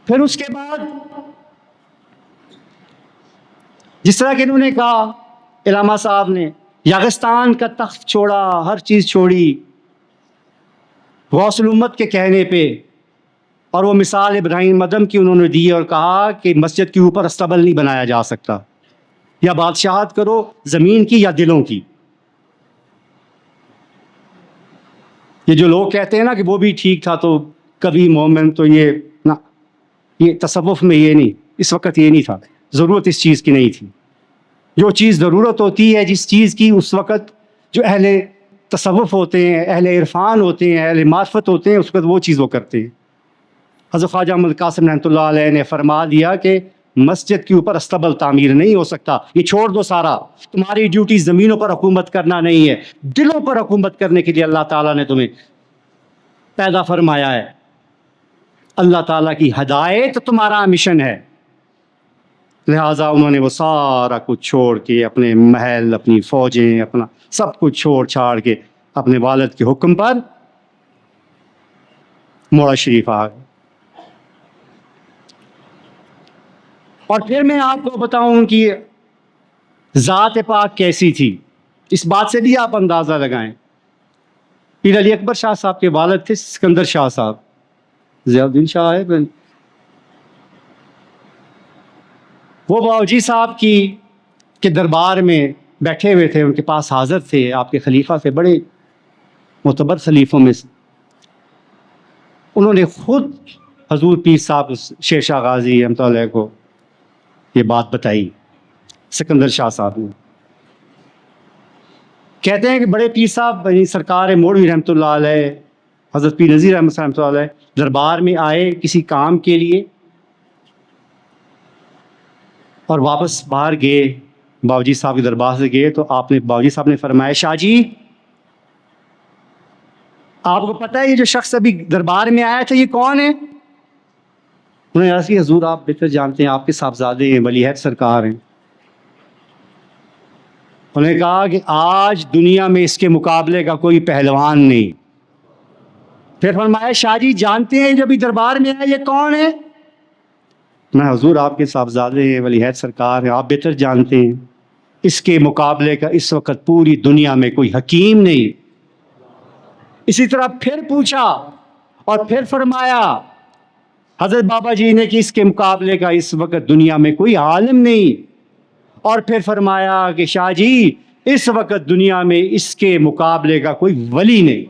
پھر اس کے بعد جس طرح کہ انہوں نے کہا علامہ صاحب نے، یاغستان کا تخت چھوڑا، ہر چیز چھوڑی غوث الامت کے کہنے پہ، اور وہ مثال ابراہیم ادم کی انہوں نے دی اور کہا کہ مسجد کے اوپر استبل نہیں بنایا جا سکتا، یا بادشاہت کرو زمین کی یا دلوں کی۔ یہ جو لوگ کہتے ہیں نا کہ وہ بھی ٹھیک تھا تو کبھی مومن تو یہ نہ، یہ تصوف میں یہ نہیں، اس وقت یہ نہیں تھا، ضرورت اس چیز کی نہیں تھی۔ جو چیز ضرورت ہوتی ہے جس چیز کی، اس وقت جو اہل تصوف ہوتے ہیں، اہل عرفان ہوتے ہیں، اہل معرفت ہوتے ہیں، اس وقت وہ چیز وہ کرتے ہیں۔ حضرت خواجہ محمد قاسم رحمۃ اللہ علیہ نے فرما دیا کہ مسجد کے اوپر استبل تعمیر نہیں ہو سکتا، یہ چھوڑ دو سارا، تمہاری ڈیوٹی زمینوں پر حکومت کرنا نہیں ہے، دلوں پر حکومت کرنے کے لیے اللہ تعالیٰ نے تمہیں پیدا فرمایا ہے۔ اللہ تعالیٰ کی ہدایت تمہارا مشن ہے۔ لہٰذا انہوں نے وہ سارا کچھ چھوڑ کے، اپنے محل، اپنی فوجیں، اپنا سب کچھ چھوڑ چھاڑ کے اپنے والد کے حکم پر موڑا شریف آ گئے۔ اور پھر میں آپ کو بتاؤں کہ ذات پاک کیسی تھی، اس بات سے بھی آپ اندازہ لگائیں۔ پیر علی اکبر شاہ صاحب کے والد تھے سکندر شاہ صاحب، ضیاء الدین شاہ ہے، وہ باورچی صاحب کے دربار میں بیٹھے ہوئے تھے، ان کے پاس حاضر تھے، آپ کے خلیفہ تھے، بڑے معتبر خلیفوں میں سے۔ انہوں نے خود حضور پیر صاحب شیر شاہ غازی رحمۃ اللہ علیہ کو یہ بات بتائی، سکندر شاہ صاحب نے۔ کہتے ہیں کہ بڑے پیر صاحب سرکار مولوی رحمۃ اللہ علیہ، حضرت پیر نذیر احمد رحمۃ اللہ علیہ دربار میں آئے کسی کام کے لیے، اور واپس باہر گئے، باورچی صاحب کے دربار سے گئے، تو باورچی صاحب نے فرمایا، شاہ جی آپ کو پتہ ہے یہ جو شخص ابھی دربار میں آیا تھا یہ کون ہے؟ انہوں نے عرض کی حضور آپ بہتر جانتے ہیں، آپ کے صاحبزادے ہیں، ولی عہد سرکار ہیں۔ انہوں نے کہا کہ آج دنیا میں اس کے مقابلے کا کوئی پہلوان نہیں۔ پھر فرمایا، شاہ جی جانتے ہیں جو ابھی دربار میں آیا یہ کون ہے؟ میں حضور آپ کے صاحبزادے ہیں، ولی عہد سرکار ہیں، آپ بہتر جانتے ہیں، اس کے مقابلے کا اس وقت پوری دنیا میں کوئی حکیم نہیں۔ اسی طرح پھر پوچھا اور پھر فرمایا حضرت بابا جی نے کہ اس کے مقابلے کا اس وقت دنیا میں کوئی عالم نہیں، اور پھر فرمایا کہ شاہ جی اس وقت دنیا میں اس کے مقابلے کا کوئی ولی نہیں۔